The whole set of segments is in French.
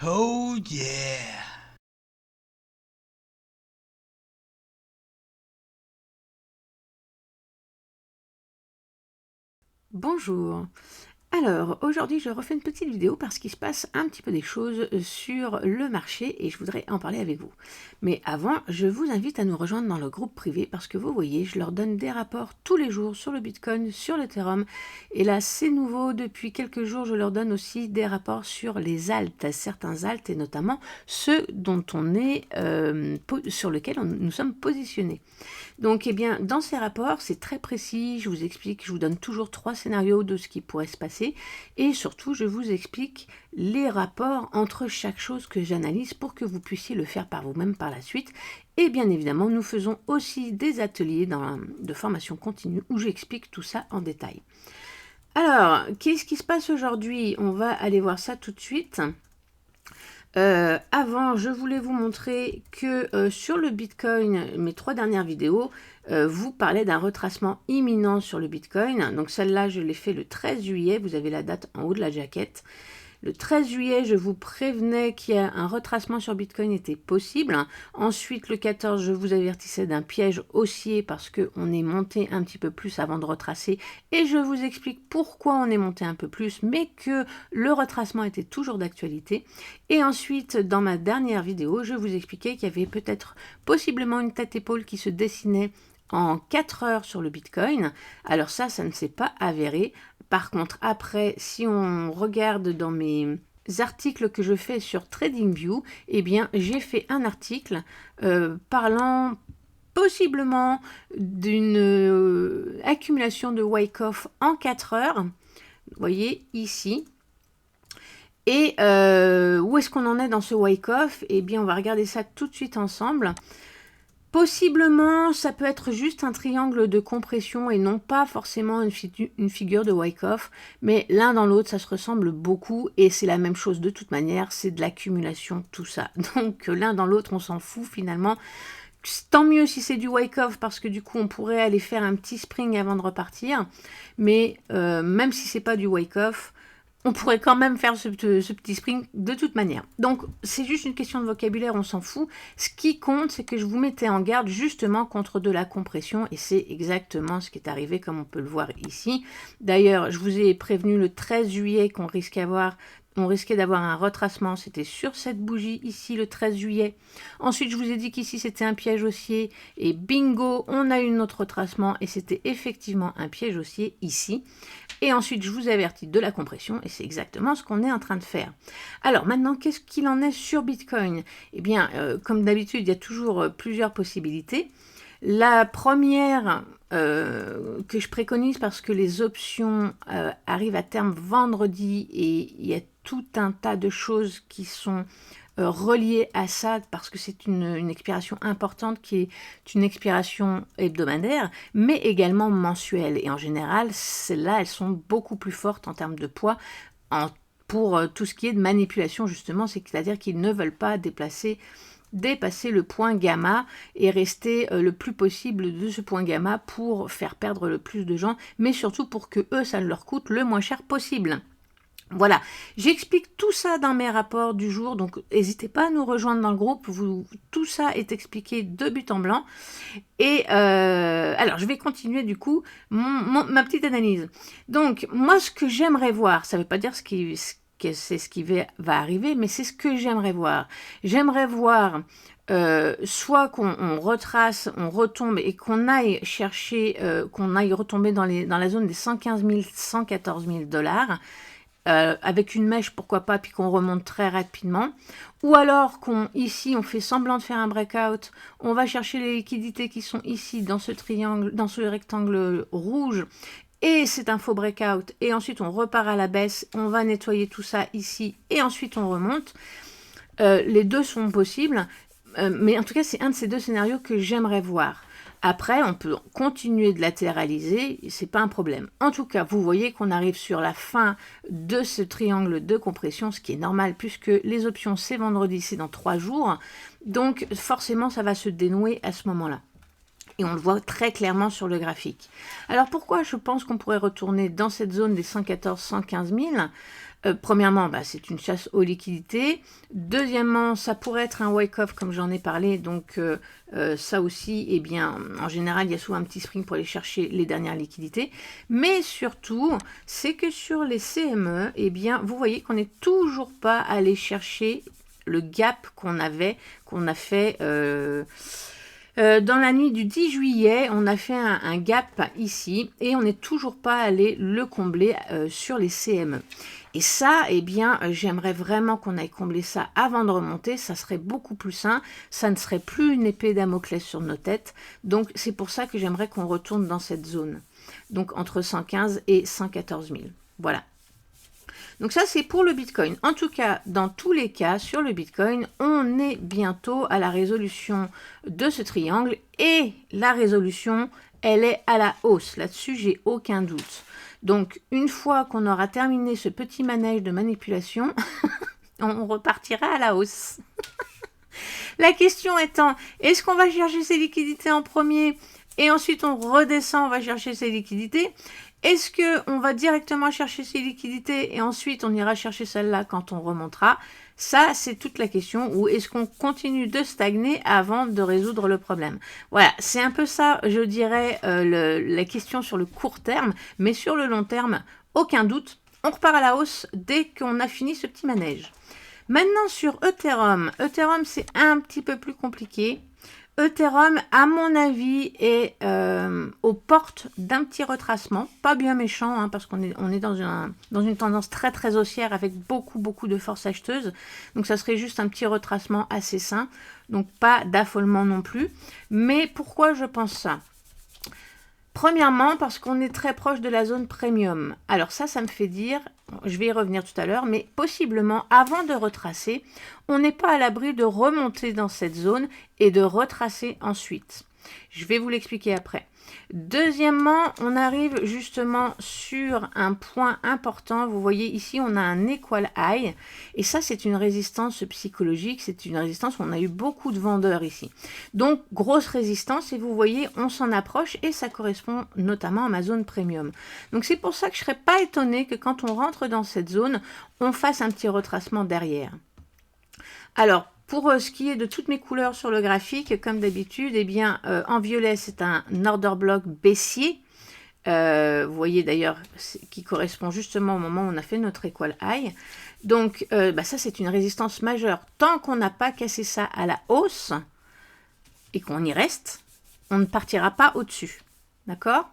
Oh yeah! Bonjour. Alors, aujourd'hui, je refais une petite vidéo parce qu'il se passe un petit peu des choses sur le marché et je voudrais en parler avec vous. Mais avant, je vous invite à nous rejoindre dans le groupe privé parce que vous voyez, je leur donne des rapports tous les jours sur le Bitcoin, sur l'Ethereum. Et là, c'est nouveau, depuis quelques jours, je leur donne aussi des rapports sur les alts, certains alts et notamment ceux dont on est, sur lesquels nous sommes positionnés. Donc, eh bien, dans ces rapports, c'est très précis, je vous explique, je vous donne toujours 3 scénarios de ce qui pourrait se passer, et surtout, je vous explique les rapports entre chaque chose que j'analyse pour que vous puissiez le faire par vous-même par la suite. Et bien évidemment, nous faisons aussi des ateliers de formation continue où j'explique tout ça en détail. Alors, qu'est-ce qui se passe aujourd'hui? On va aller voir ça tout de suite. Avant, je voulais vous montrer que sur le Bitcoin, mes 3 dernières vidéos vous parlaient d'un retracement imminent sur le Bitcoin. Donc celle-là, je l'ai fait le 13 juillet. Vous avez la date en haut de la jaquette. Le 13 juillet, je vous prévenais qu'un retracement sur Bitcoin était possible. Ensuite, le 14, je vous avertissais d'un piège haussier parce qu'on est monté un petit peu plus avant de retracer. Et je vous explique pourquoi on est monté un peu plus, mais que le retracement était toujours d'actualité. Et ensuite, dans ma dernière vidéo, je vous expliquais qu'il y avait peut-être possiblement une tête-épaule qui se dessinait en 4 heures sur le Bitcoin. Alors ça ne s'est pas avéré. Par contre, après, si on regarde dans mes articles que je fais sur TradingView, eh bien, j'ai fait un article parlant possiblement d'une accumulation de Wyckoff en 4 heures. Vous voyez ici. Et où est-ce qu'on en est dans ce Wyckoff? Eh bien, on va regarder ça tout de suite ensemble. Possiblement, ça peut être juste un triangle de compression et non pas forcément une figure de Wyckoff, mais l'un dans l'autre, ça se ressemble beaucoup et c'est la même chose de toute manière, c'est de l'accumulation, tout ça. Donc l'un dans l'autre, on s'en fout finalement. Tant mieux si c'est du Wyckoff parce que du coup, on pourrait aller faire un petit spring avant de repartir, mais même si c'est pas du Wyckoff, on pourrait quand même faire ce petit spring de toute manière. Donc, c'est juste une question de vocabulaire, on s'en fout. Ce qui compte, c'est que je vous mettais en garde justement contre de la compression, et c'est exactement ce qui est arrivé, comme on peut le voir ici. D'ailleurs, je vous ai prévenu le 13 juillet qu'on risquait d'avoir un retracement, c'était sur cette bougie ici le 13 juillet. Ensuite, je vous ai dit qu'ici c'était un piège haussier et bingo, on a eu notre retracement et c'était effectivement un piège haussier ici. Et ensuite, je vous avertis de la compression et c'est exactement ce qu'on est en train de faire. Alors maintenant, qu'est-ce qu'il en est sur Bitcoin? Eh bien, comme d'habitude, il y a toujours plusieurs possibilités. La première que je préconise parce que les options arrivent à terme vendredi et il y a tout un tas de choses qui sont reliées à ça parce que c'est une expiration importante qui est une expiration hebdomadaire mais également mensuelle et en général celles-là elles sont beaucoup plus fortes en termes de poids pour tout ce qui est de manipulation justement, c'est-à-dire qu'ils ne veulent pas dépasser le point gamma et rester le plus possible de ce point gamma pour faire perdre le plus de gens, mais surtout pour que eux, ça leur coûte le moins cher possible. Voilà, j'explique tout ça dans mes rapports du jour, donc n'hésitez pas à nous rejoindre dans le groupe, tout ça est expliqué de but en blanc. Et alors, je vais continuer du coup ma petite analyse. Donc, moi, ce que j'aimerais voir, ça ne veut pas dire c'est ce qui va arriver, mais c'est ce que j'aimerais voir. J'aimerais voir soit qu'on retrace, on retombe et qu'on aille chercher, qu'on aille retomber dans la zone des 115 000, 114 000 dollars. Avec une mèche, pourquoi pas, puis qu'on remonte très rapidement. Ou alors ici, on fait semblant de faire un breakout, on va chercher les liquidités qui sont ici, dans ce triangle, dans ce rectangle rouge, et c'est un faux breakout, et ensuite on repart à la baisse, on va nettoyer tout ça ici, et ensuite on remonte. Les deux sont possibles, mais en tout cas, c'est un de ces deux scénarios que j'aimerais voir. Après, on peut continuer de latéraliser, c'est pas un problème. En tout cas, vous voyez qu'on arrive sur la fin de ce triangle de compression, ce qui est normal puisque les options c'est vendredi, c'est dans 3 jours. Donc forcément, ça va se dénouer à ce moment-là. Et on le voit très clairement sur le graphique. Alors pourquoi je pense qu'on pourrait retourner dans cette zone des 114-115 000? Premièrement, c'est une chasse aux liquidités. Deuxièmement, ça pourrait être un wake-off comme j'en ai parlé. Donc ça aussi, eh bien, en général, il y a souvent un petit spring pour aller chercher les dernières liquidités. Mais surtout, c'est que sur les CME, eh bien, vous voyez qu'on n'est toujours pas allé chercher le gap qu'on a fait dans la nuit du 10 juillet. On a fait un gap ici et on n'est toujours pas allé le combler sur les CME. Et ça, eh bien, j'aimerais vraiment qu'on aille combler ça avant de remonter. Ça serait beaucoup plus sain. Ça ne serait plus une épée Damoclès sur nos têtes. Donc, c'est pour ça que j'aimerais qu'on retourne dans cette zone. Donc, entre 115 et 114 000. Voilà. Donc ça, c'est pour le Bitcoin. En tout cas, dans tous les cas, sur le Bitcoin, on est bientôt à la résolution de ce triangle. Et la résolution, elle est à la hausse. Là-dessus, j'ai aucun doute. Donc, une fois qu'on aura terminé ce petit manège de manipulation, on repartira à la hausse. La question étant, est-ce qu'on va chercher ces liquidités en premier et ensuite on redescend, on va chercher ces liquidités? Est-ce qu'on va directement chercher ces liquidités et ensuite on ira chercher celles-là quand on remontera? Ça, c'est toute la question. Ou est-ce qu'on continue de stagner avant de résoudre le problème? Voilà, c'est un peu ça, je dirais, la question sur le court terme. Mais sur le long terme, aucun doute, on repart à la hausse dès qu'on a fini ce petit manège. Maintenant, sur Ethereum. Ethereum, c'est un petit peu plus compliqué. Ethereum, à mon avis, est aux portes d'un petit retracement, pas bien méchant, hein, parce qu'on est dans une tendance très très haussière avec beaucoup de force acheteuse. Donc ça serait juste un petit retracement assez sain, donc pas d'affolement non plus. Mais pourquoi je pense ça? Premièrement, parce qu'on est très proche de la zone premium. Alors ça me fait dire, je vais y revenir tout à l'heure, mais possiblement, avant de retracer, on n'est pas à l'abri de remonter dans cette zone et de retracer ensuite. Je vais vous l'expliquer après. Deuxièmement, on arrive justement sur un point important. Vous voyez ici, on a un equal high. Et ça, c'est une résistance psychologique. C'est une résistance où on a eu beaucoup de vendeurs ici. Donc, grosse résistance. Et vous voyez, on s'en approche. Et ça correspond notamment à ma zone premium. Donc, c'est pour ça que je ne serais pas étonnée que quand on rentre dans cette zone, on fasse un petit retracement derrière. Alors, pour ce qui est de toutes mes couleurs sur le graphique, comme d'habitude, eh bien, en violet, c'est un order block baissier. Vous voyez d'ailleurs, qui correspond justement au moment où on a fait notre equal high. Donc, ça, c'est une résistance majeure. Tant qu'on n'a pas cassé ça à la hausse et qu'on y reste, on ne partira pas au-dessus. D'accord ?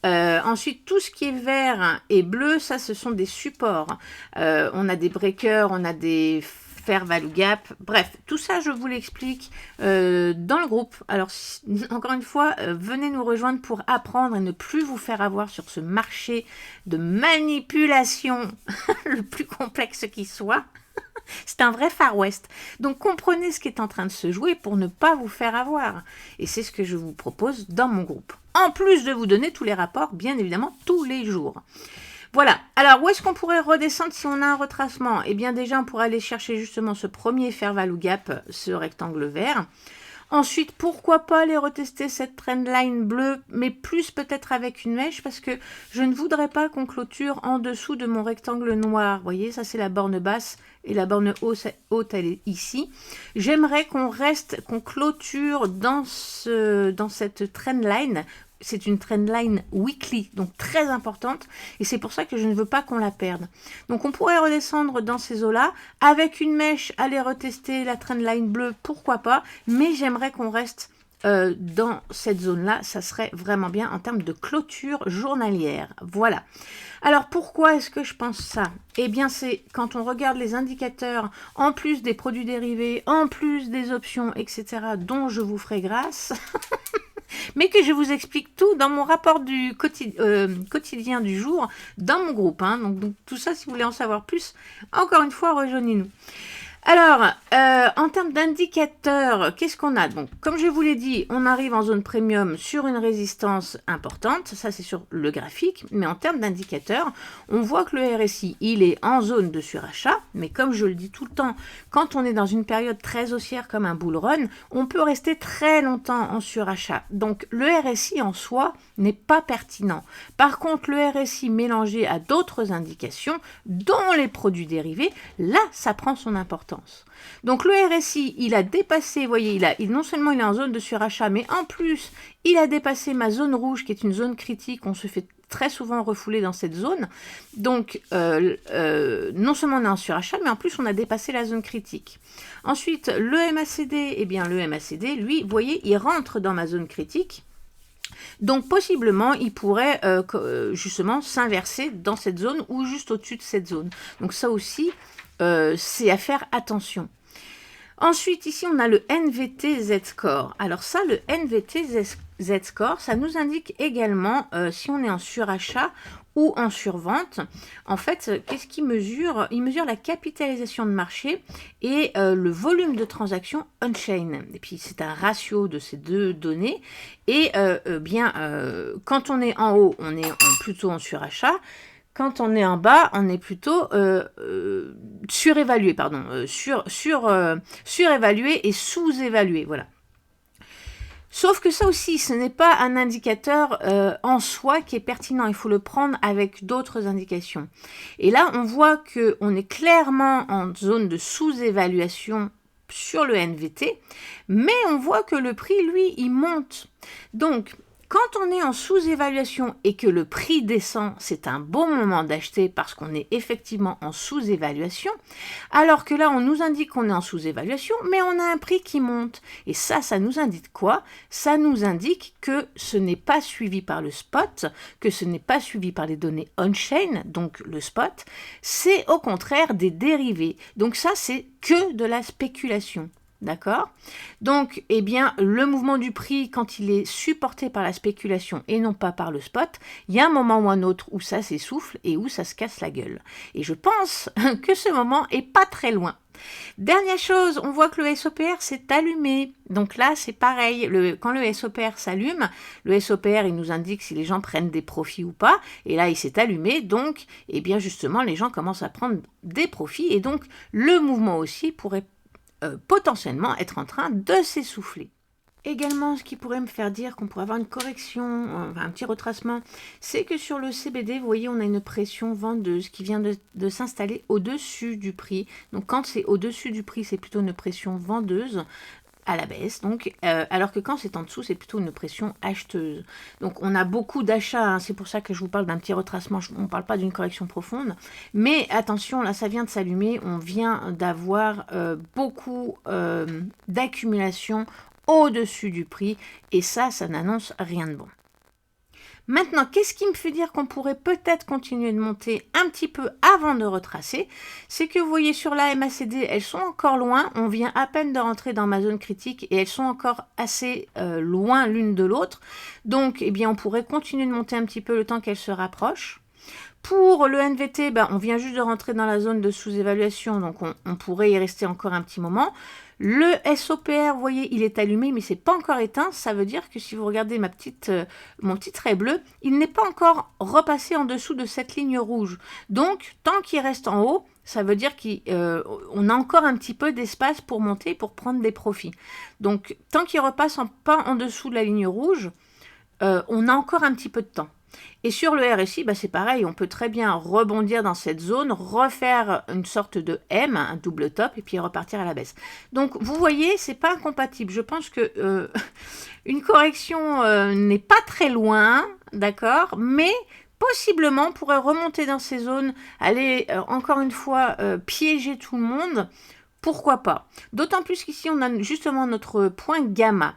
Ensuite, tout ce qui est vert et bleu, ça, ce sont des supports. On a des breakers, on a des fair value gap, bref, tout ça je vous l'explique dans le groupe. Alors encore une fois, venez nous rejoindre pour apprendre et ne plus vous faire avoir sur ce marché de manipulation le plus complexe qui soit. C'est un vrai Far West. Donc comprenez ce qui est en train de se jouer pour ne pas vous faire avoir. Et c'est ce que je vous propose dans mon groupe. En plus de vous donner tous les rapports, bien évidemment, tous les jours. Voilà, alors où est-ce qu'on pourrait redescendre si on a un retracement? Eh bien déjà, on pourrait aller chercher justement ce premier fair value gap, ce rectangle vert. Ensuite, pourquoi pas aller retester cette trendline bleue, mais plus peut-être avec une mèche, parce que je ne voudrais pas qu'on clôture en dessous de mon rectangle noir. Vous voyez, ça c'est la borne basse et la borne haute, elle est ici. J'aimerais qu'on reste, qu'on clôture dans cette trendline. C'est une trendline weekly, donc très importante, et c'est pour ça que je ne veux pas qu'on la perde. Donc on pourrait redescendre dans ces eaux-là, avec une mèche, aller retester la trendline bleue, pourquoi pas, mais j'aimerais qu'on reste dans cette zone-là, ça serait vraiment bien en termes de clôture journalière. Voilà. Alors pourquoi est-ce que je pense ça? Eh bien c'est quand on regarde les indicateurs, en plus des produits dérivés, en plus des options, etc., dont je vous ferai grâce... mais que je vous explique tout dans mon rapport du quotidien du jour, dans mon groupe. Hein. Donc tout ça, si vous voulez en savoir plus, encore une fois, rejoignez-nous. Alors, en termes d'indicateurs, qu'est-ce qu'on a? Donc, comme je vous l'ai dit, on arrive en zone premium sur une résistance importante. Ça, c'est sur le graphique. Mais en termes d'indicateurs, on voit que le RSI, il est en zone de surachat. Mais comme je le dis tout le temps, quand on est dans une période très haussière comme un bull run, on peut rester très longtemps en surachat. Donc, le RSI en soi n'est pas pertinent. Par contre, le RSI mélangé à d'autres indications, dont les produits dérivés, là, ça prend son importance. Donc le RSI, il a dépassé, vous voyez, non seulement il est en zone de surachat, mais en plus, il a dépassé ma zone rouge, qui est une zone critique. On se fait très souvent refouler dans cette zone. Donc, non seulement on est en surachat, mais en plus, on a dépassé la zone critique. Ensuite, le MACD, eh bien, le MACD, lui, vous voyez, il rentre dans ma zone critique. Donc, possiblement, il pourrait justement s'inverser dans cette zone ou juste au-dessus de cette zone. Donc, ça aussi, c'est à faire attention. Ensuite, ici, on a le NVT Z-Score. Alors ça, le NVT Z-Score, ça nous indique également si on est en surachat ou en survente. En fait, qu'est-ce qu'il mesure? Il mesure la capitalisation de marché et le volume de transactions on-chain. Et puis, c'est un ratio de ces deux données. Et quand on est en haut, on est plutôt en surachat. Quand on est en bas, on est plutôt surévalué, pardon, surévalué et sous-évalué, voilà. Sauf que ça aussi, ce n'est pas un indicateur en soi qui est pertinent. Il faut le prendre avec d'autres indications. Et là, on voit qu'on est clairement en zone de sous-évaluation sur le NVT, mais on voit que le prix, lui, il monte. Donc, quand on est en sous-évaluation et que le prix descend, c'est un bon moment d'acheter parce qu'on est effectivement en sous-évaluation, alors que là, on nous indique qu'on est en sous-évaluation, mais on a un prix qui monte. Et ça nous indique quoi? Ça nous indique que ce n'est pas suivi par le spot, que ce n'est pas suivi par les données on-chain, donc le spot, c'est au contraire des dérivés. Donc ça, c'est que de la spéculation. D'accord? Donc, eh bien, le mouvement du prix, quand il est supporté par la spéculation et non pas par le spot, il y a un moment ou un autre où ça s'essouffle et où ça se casse la gueule. Et je pense que ce moment est pas très loin. Dernière chose, on voit que le SOPR s'est allumé. Donc là, c'est pareil. Quand le SOPR s'allume, le SOPR, il nous indique si les gens prennent des profits ou pas. Et là, il s'est allumé. Donc, eh bien, justement, les gens commencent à prendre des profits. Et donc, le mouvement aussi pourrait potentiellement être en train de s'essouffler. Également, ce qui pourrait me faire dire qu'on pourrait avoir une correction, un petit retracement, c'est que sur le CBD, vous voyez, on a une pression vendeuse qui vient de s'installer au-dessus du prix. Donc, quand c'est au-dessus du prix, c'est plutôt une pression vendeuse à la baisse, donc, alors que quand c'est en dessous, c'est plutôt une pression acheteuse. Donc on a beaucoup d'achats, hein, c'est pour ça que je vous parle d'un petit retracement, on ne parle pas d'une correction profonde, mais attention, là ça vient de s'allumer, on vient d'avoir beaucoup d'accumulation au-dessus du prix, et ça n'annonce rien de bon. Maintenant, qu'est-ce qui me fait dire qu'on pourrait peut-être continuer de monter un petit peu avant de retracer? C'est que vous voyez sur la MACD, elles sont encore loin. On vient à peine de rentrer dans ma zone critique et elles sont encore assez loin l'une de l'autre. Donc, eh bien, on pourrait continuer de monter un petit peu le temps qu'elles se rapprochent. Pour le NVT, on vient juste de rentrer dans la zone de sous-évaluation, donc on pourrait y rester encore un petit moment. Le SOPR, vous voyez, il est allumé, mais c'est pas encore éteint. Ça veut dire que si vous regardez mon petit trait bleu, il n'est pas encore repassé en dessous de cette ligne rouge. Donc, tant qu'il reste en haut, ça veut dire qu'on a encore un petit peu d'espace pour monter, pour prendre des profits. Donc, tant qu'il repasse pas en dessous de la ligne rouge, on a encore un petit peu de temps. Et sur le RSI, c'est pareil, on peut très bien rebondir dans cette zone, refaire une sorte de M, un double top, et puis repartir à la baisse. Donc, vous voyez, c'est pas incompatible. Je pense que une correction n'est pas très loin, d'accord, mais possiblement on pourrait remonter dans ces zones, aller encore une fois piéger tout le monde. Pourquoi pas? D'autant plus qu'ici, on a justement notre point gamma.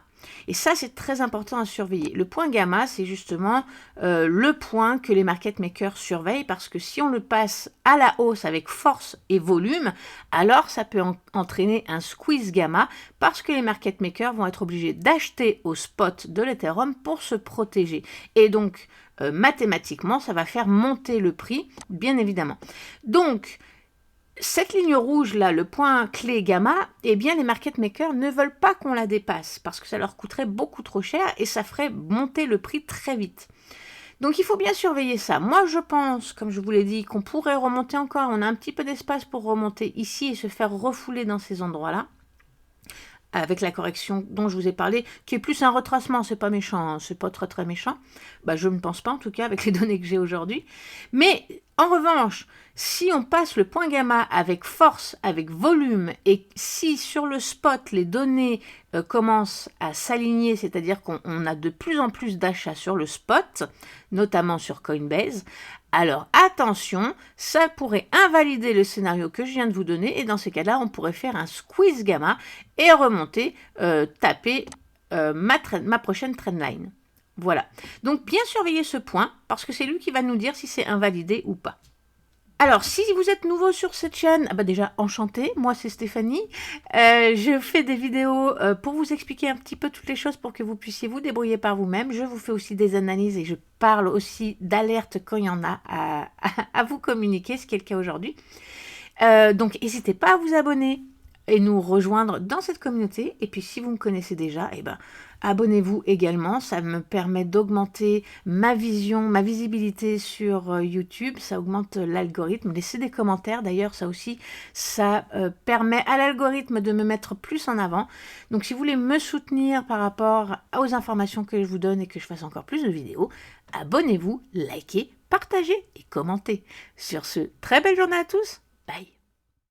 Et ça, c'est très important à surveiller. Le point gamma, c'est justement le point que les market makers surveillent parce que si on le passe à la hausse avec force et volume, alors ça peut entraîner un squeeze gamma parce que les market makers vont être obligés d'acheter au spot de l'Ethereum pour se protéger. Et donc, mathématiquement, ça va faire monter le prix, bien évidemment. Donc, Cette ligne rouge là, le point clé gamma, eh bien les market makers ne veulent pas qu'on la dépasse parce que ça leur coûterait beaucoup trop cher et ça ferait monter le prix très vite. Donc il faut bien surveiller ça. Moi je pense, comme je vous l'ai dit, qu'on pourrait remonter encore. On a un petit peu d'espace pour remonter ici et se faire refouler dans ces endroits-là. Avec la correction dont je vous ai parlé, qui est plus un retracement, c'est pas méchant, hein, c'est pas très très méchant. Bah, je ne pense pas en tout cas avec les données que j'ai aujourd'hui. Mais en revanche, si on passe le point gamma avec force, avec volume, et si sur le spot les données commencent à s'aligner, c'est-à-dire qu'on a de plus en plus d'achats sur le spot, notamment sur Coinbase, alors attention, ça pourrait invalider le scénario que je viens de vous donner, et dans ces cas-là, on pourrait faire un squeeze gamma et remonter, taper ma prochaine trendline. Voilà. Donc bien surveiller ce point, parce que c'est lui qui va nous dire si c'est invalidé ou pas. Alors, si vous êtes nouveau sur cette chaîne, bah déjà, enchantée, moi c'est Stéphanie. Je fais des vidéos pour vous expliquer un petit peu toutes les choses pour que vous puissiez vous débrouiller par vous-même. Je vous fais aussi des analyses et je parle aussi d'alertes quand il y en a à vous communiquer, ce qui est le cas aujourd'hui. Donc, n'hésitez pas à vous abonner et nous rejoindre dans cette communauté. Et puis, si vous me connaissez déjà, eh ben, abonnez-vous également. Ça me permet d'augmenter ma vision, ma visibilité sur YouTube. Ça augmente l'algorithme. Laissez des commentaires. D'ailleurs, ça aussi, ça permet à l'algorithme de me mettre plus en avant. Donc, si vous voulez me soutenir par rapport aux informations que je vous donne et que je fasse encore plus de vidéos, abonnez-vous, likez, partagez et commentez. Sur ce, très belle journée à tous. Bye.